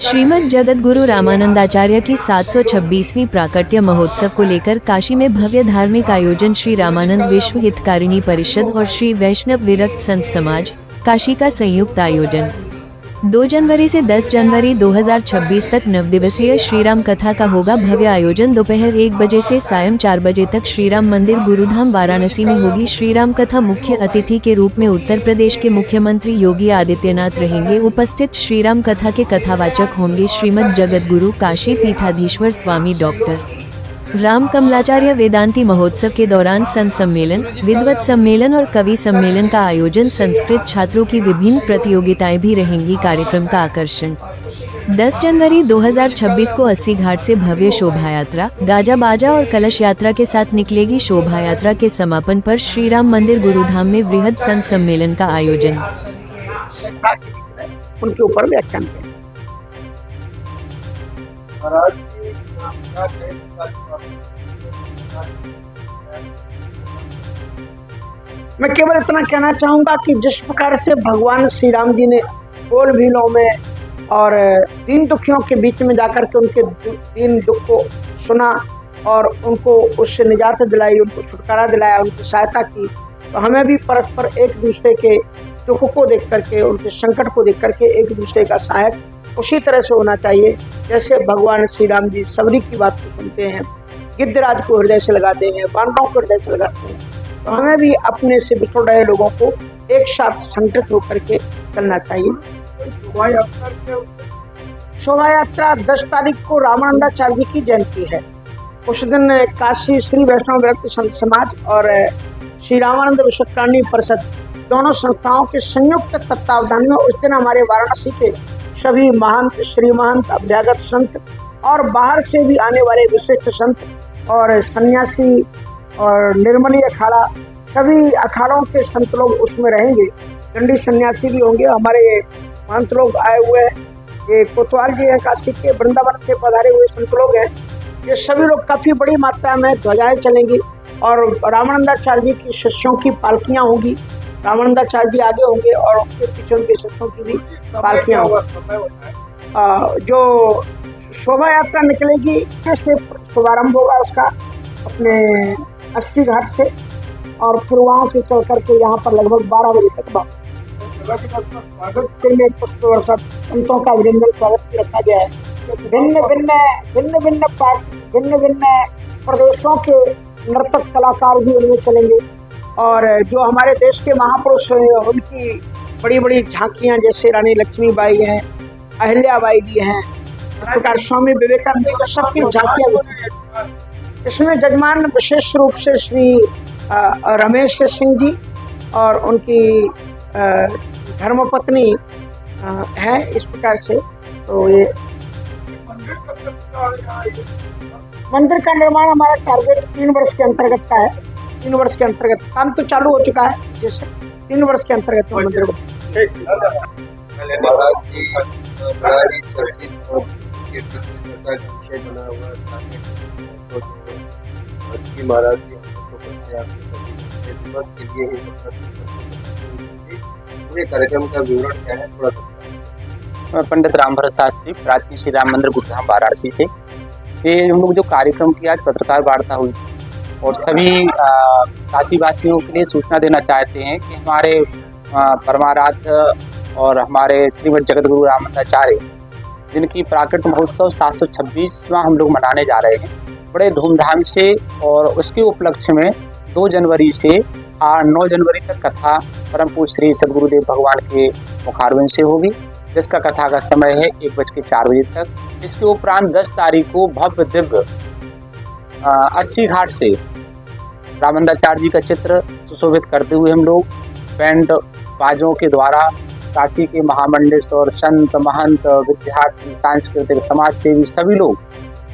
श्रीमद् जगद्गुरु रामानंदाचार्य की 726वीं प्राकट्य महोत्सव को लेकर काशी में भव्य धार्मिक आयोजन श्री रामानंद विश्व हितकारिणी परिषद और श्री वैष्णव विरक्त संत समाज काशी का संयुक्त आयोजन 2 जनवरी से 10 जनवरी 2026 तक 9 दिवसीय श्रीराम कथा का होगा भव्य आयोजन। दोपहर 1 बजे से सायं 4 बजे तक श्रीराम मंदिर गुरुधाम वाराणसी में होगी श्रीराम कथा। मुख्य अतिथि के रूप में उत्तर प्रदेश के मुख्यमंत्री योगी आदित्यनाथ रहेंगे उपस्थित। श्रीराम कथा के कथावाचक होंगे श्रीमद् जगद्गुरु काशी पीठाधीश्वर स्वामी डॉक्टर राम कमलाचार्य। वेदांती महोत्सव के दौरान संत सम्मेलन, विद्वत सम्मेलन और कवि सम्मेलन का आयोजन। संस्कृत छात्रों की विभिन्न प्रतियोगिताएं भी रहेंगी कार्यक्रम का आकर्षण। 10 जनवरी 2026 को 80 घाट से भव्य शोभा यात्रा, गाजा बाजा और कलश यात्रा के साथ निकलेगी। शोभा यात्रा के समापन पर श्रीराम मंदिर गुरुधाम में वृहद संत सम्मेलन का आयोजन। उनके ऊपर व्याख्यान मैं केवल इतना कहना चाहूंगा कि जिस प्रकार से भगवान श्री राम जी ने कोल भीलों में और दीन दुखियों के बीच में जाकर के उनके दीन दुख को सुना और उनको उससे निजात दिलाई, उनको छुटकारा दिलाया, उनकी सहायता की, तो हमें भी परस्पर एक दूसरे के दुख को देख करके, उनके संकट को देख करके एक दूसरे का सहायक उसी तरह से होना चाहिए जैसे भगवान श्री राम जी सबरी की बात को सुनते हैं, गिद्धराज को हृदय से लगाते हैं, बानरों को हृदय से लगाते हैं। तो हमें भी अपने से बिछड़ रहे लोगों को एक साथ संगठित होकर के चलना चाहिए। शोभा यात्रा 10 तारीख को रामानंदाचार्य जी की जयंती है। उस दिन काशी श्री वैष्णव विरक्त संत समाज और श्री रामानंद विश्व हितकारिणी परिषद दोनों संस्थाओं के संयुक्त तत्वावधान में उस दिन हमारे वाराणसी के सभी महंत, श्री महंत, अभ्यागत संत और बाहर से भी आने वाले विशिष्ट संत और सन्यासी और निर्मली अखाड़ा, सभी अखाड़ों के संत लोग उसमें रहेंगे। दंडी सन्यासी भी होंगे। हमारे महंत लोग आए हुए हैं, ये कोतवाल जी हैं काशी के, वृंदावन से पधारे हुए संत लोग हैं। ये सभी लोग काफी बड़ी मात्रा में ध्वजाएं चलेंगी और रामानंदाचार्य जी की शिष्यों की पालकियां होंगी। रामानंदाचार्य जी आगे होंगे और उसके पीछे उनके शिष्यों की भी पालकियां होंगी। जो शोभा यात्रा निकलेगी से शुभारंभ होगा उसका अपने 80 घाट से और फिर वहाँ से चल करके यहाँ पर लगभग 12 बजे तक स्वागत के लिए पुष्प वर्षा संतों का अभिनंदन स्वागत भी रखा गया है। भिन्न भिन्न प्रदेशों के नर्तक कलाकार भी उनमें चलेंगे और जो हमारे देश के महापुरुष हैं उनकी बड़ी बड़ी झांकियां जैसे रानी लक्ष्मीबाई हैं, अहिल्याबाई जी हैं, इस प्रकार स्वामी विवेकानंद जी सबकी झांकियां। इसमें जजमान विशेष रूप से श्री रमेश सिंह जी और उनकी धर्मपत्नी है। इस प्रकार से तो ये मंदिर का निर्माण हमारा टारगेट 3 वर्ष के अंतर्गत का है। 3 वर्ष के अंतर्गत काम तो चालू हो चुका है, जैसे 3 वर्ष के अंतर्गत मंदिर को कार्यक्रम का विवरण क्या है थोड़ा? पंडित रामभरत शास्त्री, प्राचीन श्री राम मंदिर गुरुधाम वाराणसी से। ये हम लोग जो कार्यक्रम किया आज पत्रकार वार्ता हुई और सभी काशी वासियों के लिए सूचना देना चाहते हैं कि हमारे परमाराध्य और हमारे श्रीमद् जगद्गुरु रामानंदाचार्य जिनकी प्राकट्य महोत्सव 726वां हम लोग मनाने जा रहे हैं बड़े धूमधाम से, और उसके उपलक्ष्य में 2 जनवरी से 9 जनवरी तक कथा परम पूज्य श्री सद्गुरुदेव भगवान के मुखारविंद से होगी, जिसका कथा का समय है 1:04 बजे तक। इसके उपरांत 10 तारीख को भव्य दिव्य 80 घाट से रामानंदाचार्य जी का चित्र सुशोभित करते हुए हम लोग बैंड बाजों के द्वारा काशी के महामंडलेश्वर संत, महंत, विद्यार्थी, सांस्कृतिक समाज सेवी सभी लोग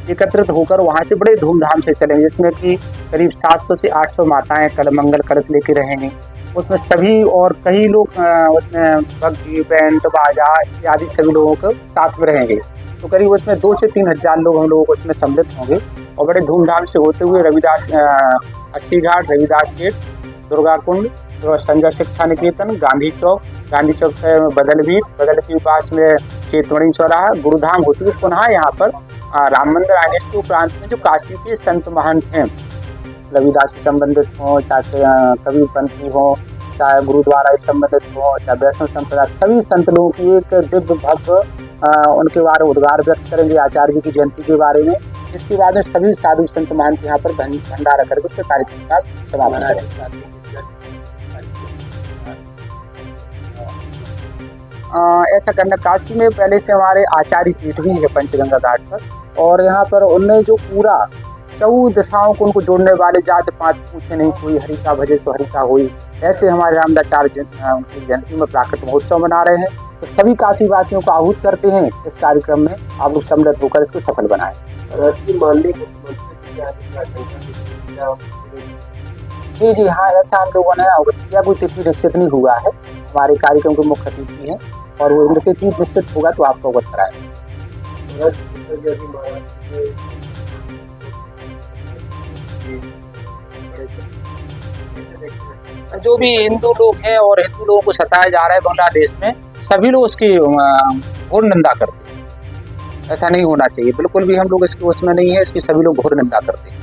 एकत्रित होकर वहाँ से बड़े धूमधाम से चलेंगे, जिसमें कि करीब 700 से 800 माताएं मंगल कलश लेके रहेंगी। उसमें सभी और कई लोग उसमें भक्ति, बैंड बाजा इत्यादि सभी लोगों के साथ में रहेंगे। तो करीब उसमें 2 से 3 हजार लोग हम लोग उसमें सम्मिलित होंगे और बड़े धूमधाम से होते हुए रविदास 80 घाट, रविदास गेट, दुर्गा कुंड तो संजय शिक्षा निकेतन, गांधी चौक से बदलवीर के पास में चेतवणी चौराहा, गुरुधाम होती है। पुनः यहाँ पर राम मंदिर आने के उपरांत में जो काशी के संत महंत हैं, रविदास से संबंधित हों, चाहे कबीरपंथी हों, चाहे गुरुद्वारा से संबंधित हों, चाहे वैष्णव संप्रदाय, सभी संत लोगों की एक दिव्य भव्य उनके बारे में उद्गार व्यक्त करेंगे आचार्य जी की जयंती के बारे में। इसके बाद में सभी साधु संत महंत यहाँ पर भंडारा करके उसके कार्यक्रम का समापन करेंगे। ऐसा करना, काशी में पहले से हमारे आचार्य पीठ भी है पंचगंगा घाट पर, और यहाँ पर उनने जो पूरा 14 दिशाओं को उनको जोड़ने वाले जात पात पूछे नहीं कोई, हरिता भजे सो हरिता हुई, ऐसे हमारे रामदाचार्य उनकी जयंती में प्राकट महोत्सव मना रहे हैं। तो सभी काशी वासियों को आहूत करते हैं इस कार्यक्रम में, आप लोग सम्मिलित होकर इसको सफल बनाएं। जी हाँ, ऐसा हम लोगों ने अवगत किया, कोई तिथि निश्चित नहीं हुआ है, हमारे कार्यक्रम के मुख्य अतिथि हैं और वो उनके तिथि निश्चित होगा तो आपको अवगत कराएंगे। जो भी हिंदू लोग हैं और हिंदू लोगों को सताया जा रहा है बांग्लादेश में, सभी लोग उसकी घोर निंदा करते हैं। ऐसा नहीं होना चाहिए, बिल्कुल भी हम लोग इसके उसमें नहीं है, इसकी सभी लोग घोर निंदा करते हैं।